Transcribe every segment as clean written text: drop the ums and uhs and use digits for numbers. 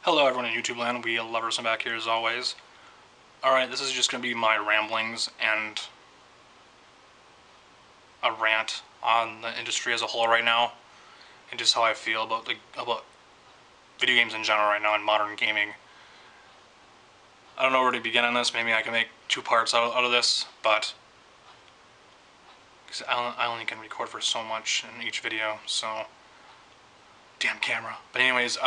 Hello everyone in YouTube land, we lovers are back here as always. Alright, this is just going to be my ramblings and a rant on the industry as a whole right now, and just how I feel about video games in general right now and modern gaming. I don't know where to begin on this, maybe I can make two parts out of this, but because I only can record for so much in each video, so damn camera. But anyways,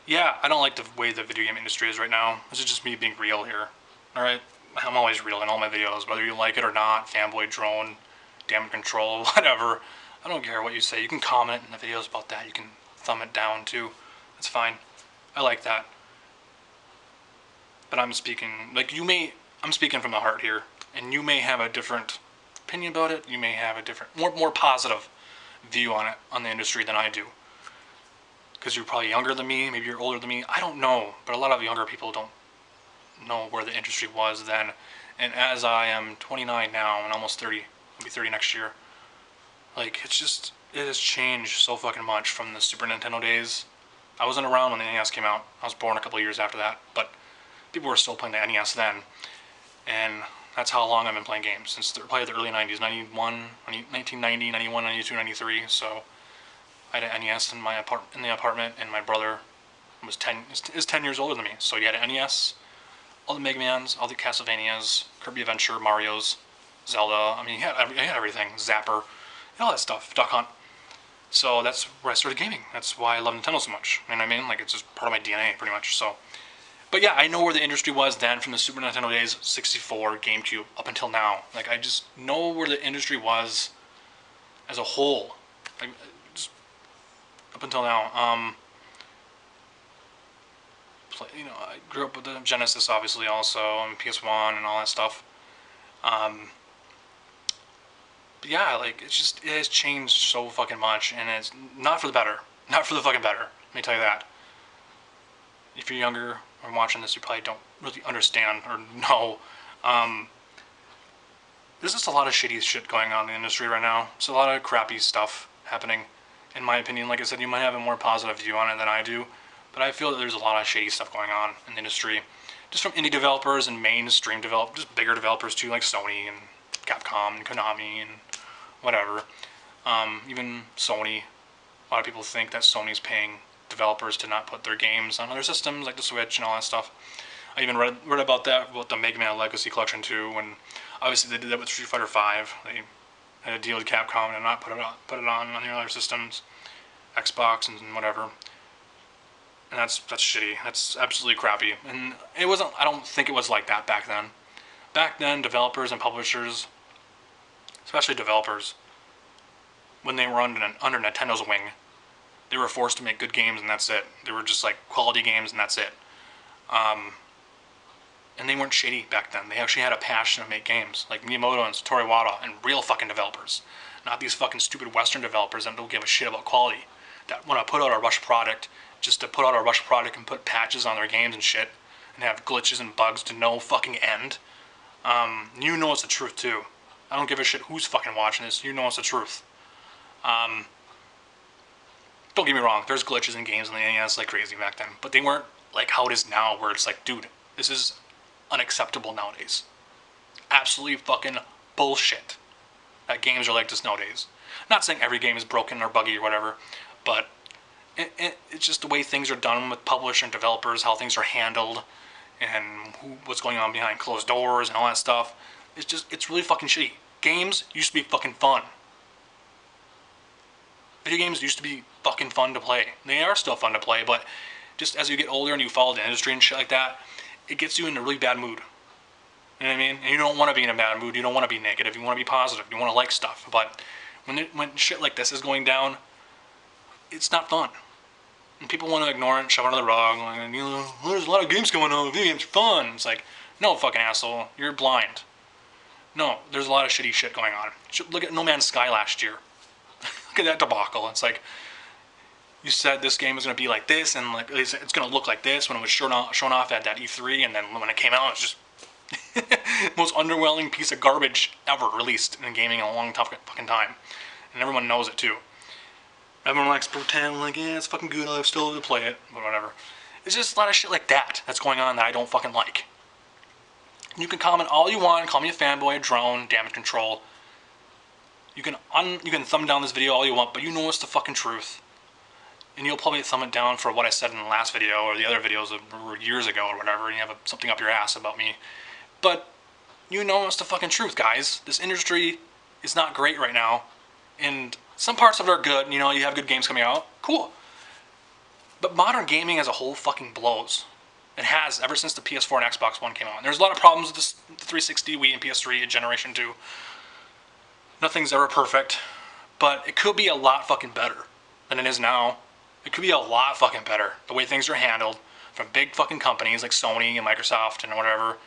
yeah, I don't like the way the video game industry is right now. This is just me being real here. Alright? I'm always real in all my videos, whether you like it or not. Fanboy drone, damage control, whatever. I don't care what you say. You can comment in the videos about that. You can thumb it down too. That's fine. I like that. But I'm speaking, I'm speaking from the heart here. And you may have a different opinion about it. You may have a different, more positive view on it, on the industry than I do. Because you're probably younger than me, maybe you're older than me, I don't know, but a lot of younger people don't know where the industry was then. And as I am 29 now and almost 30, I'll be 30 next year, like, it has changed so fucking much from the Super Nintendo days. I wasn't around when the NES came out. I was born a couple of years after that, but people were still playing the NES then. And that's how long I've been playing games, since probably the early 90s, 1990, 91, 92, 93, so I had an NES in the apartment, and my brother is 10 years older than me. So he had an NES, all the Mega Mans, all the Castlevanias, Kirby Adventure, Mario's, Zelda. I mean, he had everything. Zapper, all that stuff. Duck Hunt. So that's where I started gaming. That's why I love Nintendo so much. You know what I mean? Like, it's just part of my DNA, pretty much. So, but yeah, I know where the industry was then, from the Super Nintendo days, 64, GameCube, up until now. Like, I just know where the industry was as a whole. Like, up until now. I grew up with the Genesis, obviously, also, and PS1 and all that stuff. But yeah, like, it has changed so fucking much, and it's not for the better. Not for the fucking better. Let me tell you that. If you're younger or watching this, you probably don't really understand or know. There's just a lot of shitty shit going on in the industry right now. There's a lot of crappy stuff happening. In my opinion, like I said, you might have a more positive view on it than I do, but I feel that there's a lot of shady stuff going on in the industry. Just from indie developers and mainstream developers, just bigger developers too, like Sony and Capcom and Konami and whatever. Even Sony. A lot of people think that Sony's paying developers to not put their games on other systems, like the Switch and all that stuff. I even read about that, about the Mega Man Legacy Collection too, when obviously they did that with Street Fighter V. They had a deal with Capcom and not put it on the other systems, Xbox and whatever. And that's shitty. That's absolutely crappy. And it wasn't. I don't think it was like that back then. Back then, developers and publishers, especially developers, when they were under Nintendo's wing, they were forced to make good games and that's it. They were just like quality games and that's it. And they weren't shady back then. They actually had a passion to make games, like Miyamoto and Satoru Iwata, and real fucking developers. Not these fucking stupid Western developers that don't give a shit about quality. That want to put out a rush product just to put out a rush product and put patches on their games and shit, and have glitches and bugs to no fucking end. You know it's the truth too. I don't give a shit who's fucking watching this. You know it's the truth. Don't get me wrong. There's glitches in games on the NES like crazy back then, but they weren't like how it is now, where it's like, dude, this is unacceptable nowadays. Absolutely fucking bullshit that games are like this nowadays. Not saying every game is broken or buggy or whatever, but it's just the way things are done with publishers and developers, how things are handled, and what's going on behind closed doors and all that stuff. It's really fucking shitty. Games used to be fucking fun. Video games used to be fucking fun to play. They are still fun to play, but just as you get older and you follow the industry and shit like that, it gets you in a really bad mood. You know what I mean? And you don't want to be in a bad mood. You don't want to be negative. You want to be positive. You want to like stuff. But when shit like this is going down, it's not fun. And people want to ignore it and shove it under the rug. Like, there's a lot of games going on. Video games are fun. It's like, no, fucking asshole. You're blind. No, there's a lot of shitty shit going on. Look at No Man's Sky last year. Look at that debacle. It's like, you said this game was going to be like this, and like it's going to look like this when it was shown off at that E3, and then when it came out, it was just most underwhelming piece of garbage ever released in gaming in a long fucking time. And everyone knows it too. Everyone likes to pretend like, yeah, it's fucking good, I still have to play it, but whatever. It's just a lot of shit like that that's going on that I don't fucking like. You can comment all you want, call me a fanboy, a drone, damage control. You can thumb down this video all you want, but you know it's the fucking truth. And you'll probably thumb it down for what I said in the last video or the other videos that were years ago or whatever, and you have something up your ass about me. But you know it's the fucking truth, guys. This industry is not great right now, and some parts of it are good. You know, you have good games coming out, cool. But modern gaming as a whole fucking blows. It has ever since the PS4 and Xbox One came out. And there's a lot of problems with this, the 360, Wii, and PS3 Generation 2. Nothing's ever perfect, but it could be a lot fucking better than it is now. It could be a lot fucking better, the way things are handled from big fucking companies like Sony and Microsoft and whatever.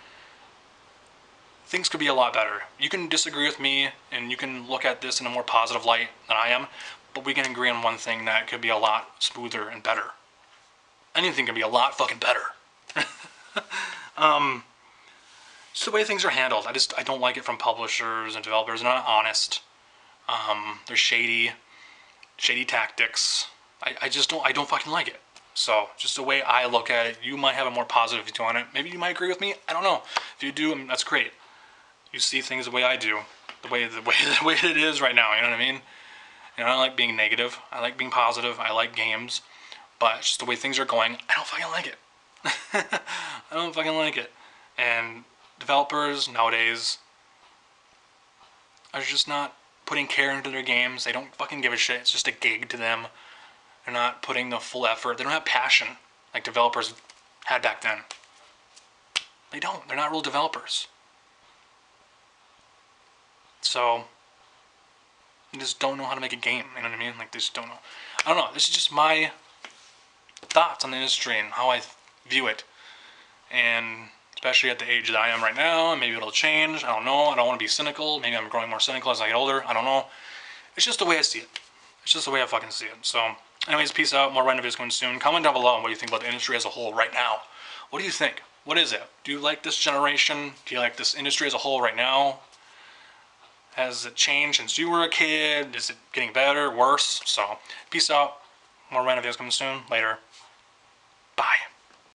Things could be a lot better. You can disagree with me and you can look at this in a more positive light than I am, but we can agree on one thing, that it could be a lot smoother and better. Anything can be a lot fucking better. Just the way things are handled. I don't like it from publishers and developers. They're not honest. They're shady tactics. I don't fucking like it. So, just the way I look at it, you might have a more positive view on it. Maybe you might agree with me. I don't know. If you do, that's great. You see things the way I do, the way it is right now. You know what I mean? You know, I like being negative. I like being positive. I like games, but it's just the way things are going. I don't fucking like it. I don't fucking like it. And developers nowadays are just not putting care into their games. They don't fucking give a shit. It's just a gig to them. They're not putting the full effort. They don't have passion like developers had back then. They don't. They're not real developers. So, they just don't know how to make a game. You know what I mean? Like, they just don't know. I don't know. This is just my thoughts on the industry and how I view it. And especially at the age that I am right now, and maybe it'll change. I don't know. I don't want to be cynical. Maybe I'm growing more cynical as I get older. I don't know. It's just the way I see it. It's just the way I fucking see it. So, anyways, peace out. More random videos coming soon. Comment down below on what you think about the industry as a whole right now. What do you think? What is it? Do you like this generation? Do you like this industry as a whole right now? Has it changed since you were a kid? Is it getting better, worse? So, peace out. More random videos coming soon. Later. Bye.